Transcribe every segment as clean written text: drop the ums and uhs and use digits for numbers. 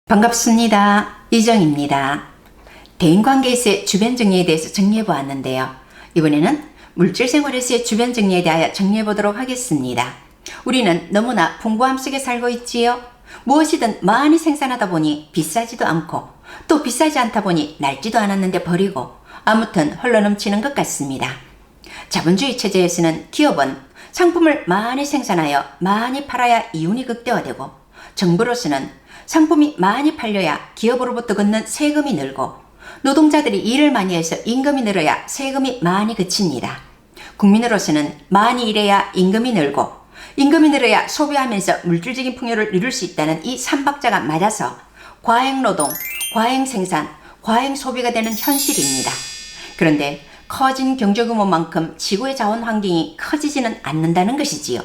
반갑습니다. 이정입니다. 대인관계에서의 주변 정리에 대해서 정리해 보았는데요. 이번에는 물질 생활에서의 주변 정리에 대하여 정리해 보도록 하겠습니다. 우리는 너무나 풍부함 속에 살고 있지요. 무엇이든 많이 생산하다 보니 비싸지도 않고 또 비싸지 않다 보니 낡지도 않았는데 버리고 아무튼 흘러넘치는 것 같습니다. 자본주의 체제에서는 기업은 상품을 많이 생산하여 많이 팔아야 이윤이 극대화되고 정부로서는 상품이 많이 팔려야 기업으로부터 걷는 세금이 늘고 노동자들이 일을 많이 해서 임금이 늘어야 세금이 많이 그칩니다. 국민으로서는 많이 일해야 임금이 늘고 임금이 늘어야 소비하면서 물질적인 풍요를 누릴 수 있다는 이 삼박자가 맞아서 과잉노동, 과잉생산, 과잉소비가 되는 현실입니다. 그런데 커진 경제규모만큼 지구의 자원 환경이 커지지는 않는다는 것이지요.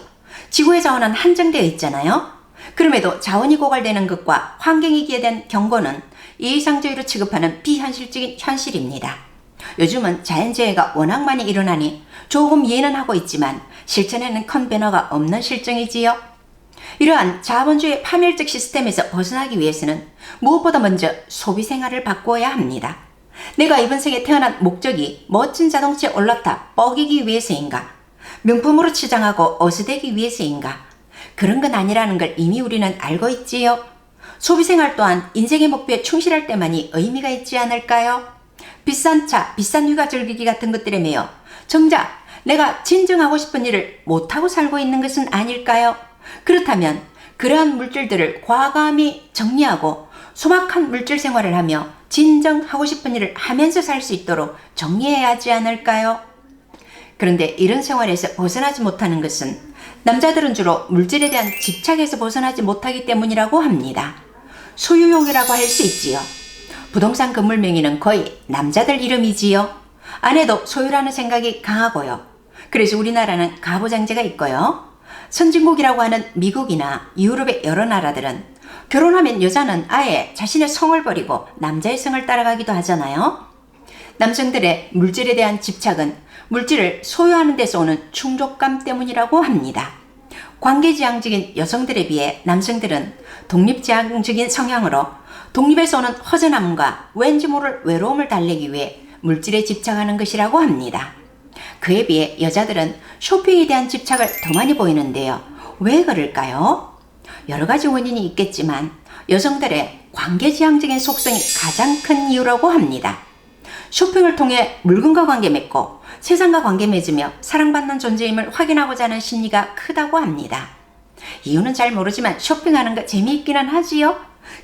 지구의 자원은 한정되어 있잖아요. 그럼에도 자원이 고갈되는 것과 환경에 기여된 경고는 이상주의로 취급하는 비현실적인 현실입니다. 요즘은 자연재해가 워낙 많이 일어나니 조금 이해는 하고 있지만 실천에는 큰 변화가 없는 실정이지요. 이러한 자본주의 파멸적 시스템에서 벗어나기 위해서는 무엇보다 먼저 소비 생활을 바꾸어야 합니다. 내가 이번 생에 태어난 목적이 멋진 자동차에 올라타 뻐기기 위해서인가? 명품으로 치장하고 어스되기 위해서인가? 그런 건 아니라는 걸 이미 우리는 알고 있지요. 소비생활 또한 인생의 목표에 충실할 때만이 의미가 있지 않을까요? 비싼 차, 비싼 휴가 즐기기 같은 것들에 매여 정작 내가 진정하고 싶은 일을 못하고 살고 있는 것은 아닐까요? 그렇다면 그러한 물질들을 과감히 정리하고 소박한 물질 생활을 하며 진정하고 싶은 일을 하면서 살 수 있도록 정리해야 하지 않을까요? 그런데 이런 생활에서 벗어나지 못하는 것은 남자들은 주로 물질에 대한 집착에서 벗어나지 못하기 때문이라고 합니다. 소유욕이라고 할 수 있지요. 부동산 건물 명의는 거의 남자들 이름이지요. 아내도 소유라는 생각이 강하고요. 그래서 우리나라는 가부장제가 있고요. 선진국이라고 하는 미국이나 유럽의 여러 나라들은 결혼하면 여자는 아예 자신의 성을 버리고 남자의 성을 따라가기도 하잖아요. 남성들의 물질에 대한 집착은 물질을 소유하는 데서 오는 충족감 때문이라고 합니다. 관계지향적인 여성들에 비해 남성들은 독립지향적인 성향으로 독립에서 오는 허전함과 왠지 모를 외로움을 달래기 위해 물질에 집착하는 것이라고 합니다. 그에 비해 여자들은 쇼핑에 대한 집착을 더 많이 보이는데요. 왜 그럴까요? 여러 가지 원인이 있겠지만 여성들의 관계지향적인 속성이 가장 큰 이유라고 합니다. 쇼핑을 통해 물건과 관계 맺고 세상과 관계 맺으며 사랑받는 존재임을 확인하고자 하는 심리가 크다고 합니다. 이유는 잘 모르지만 쇼핑하는 거 재미있기는 하지요.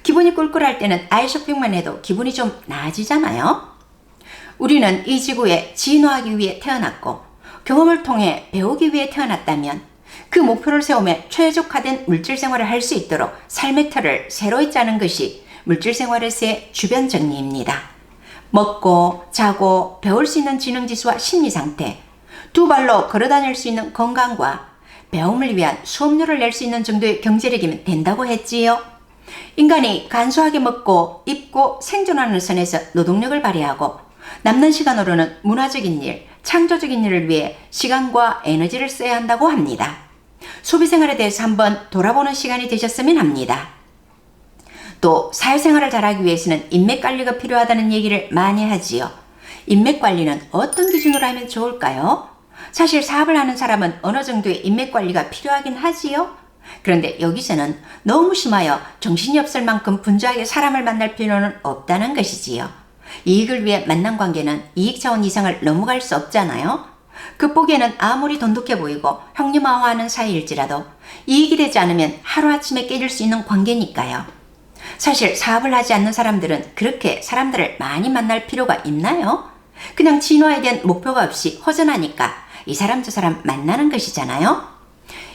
기분이 꿀꿀할 때는 아이 쇼핑만 해도 기분이 좀 나아지잖아요. 우리는 이 지구에 진화하기 위해 태어났고 경험을 통해 배우기 위해 태어났다면 그 목표를 세우며 최적화된 물질 생활을 할 수 있도록 삶의 틀을 새로이 짜는 것이 물질 생활에서의 주변 정리입니다. 먹고 자고 배울 수 있는 지능지수와 심리상태, 두 발로 걸어다닐 수 있는 건강과 배움을 위한 수업료를 낼 수 있는 정도의 경제력이면 된다고 했지요. 인간이 간소하게 먹고 입고 생존하는 선에서 노동력을 발휘하고 남는 시간으로는 문화적인 일, 창조적인 일을 위해 시간과 에너지를 써야 한다고 합니다. 소비생활에 대해서 한번 돌아보는 시간이 되셨으면 합니다. 또 사회생활을 잘하기 위해서는 인맥관리가 필요하다는 얘기를 많이 하지요. 인맥관리는 어떤 기준으로 하면 좋을까요? 사실 사업을 하는 사람은 어느 정도의 인맥관리가 필요하긴 하지요. 그런데 여기서는 너무 심하여 정신이 없을 만큼 분주하게 사람을 만날 필요는 없다는 것이지요. 이익을 위해 만난 관계는 이익 차원 이상을 넘어갈 수 없잖아요. 겉보기에는 아무리 돈독해 보이고 형님아화하는 사이일지라도 이익이 되지 않으면 하루아침에 깨질 수 있는 관계니까요. 사실 사업을 하지 않는 사람들은 그렇게 사람들을 많이 만날 필요가 있나요? 그냥 진화에 대한 목표가 없이 허전하니까 이 사람 저 사람 만나는 것이잖아요.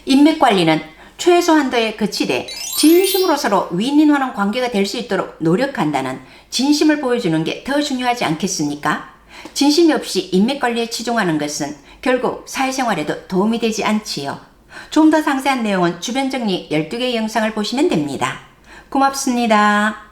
인맥관리는 최소한도에 그치되 진심으로 서로 윈윈하는 관계가 될 수 있도록 노력한다는 진심을 보여주는 게 더 중요하지 않겠습니까? 진심이 없이 인맥관리에 치중하는 것은 결국 사회생활에도 도움이 되지 않지요. 좀 더 상세한 내용은 주변 정리 12개의 영상을 보시면 됩니다. 고맙습니다.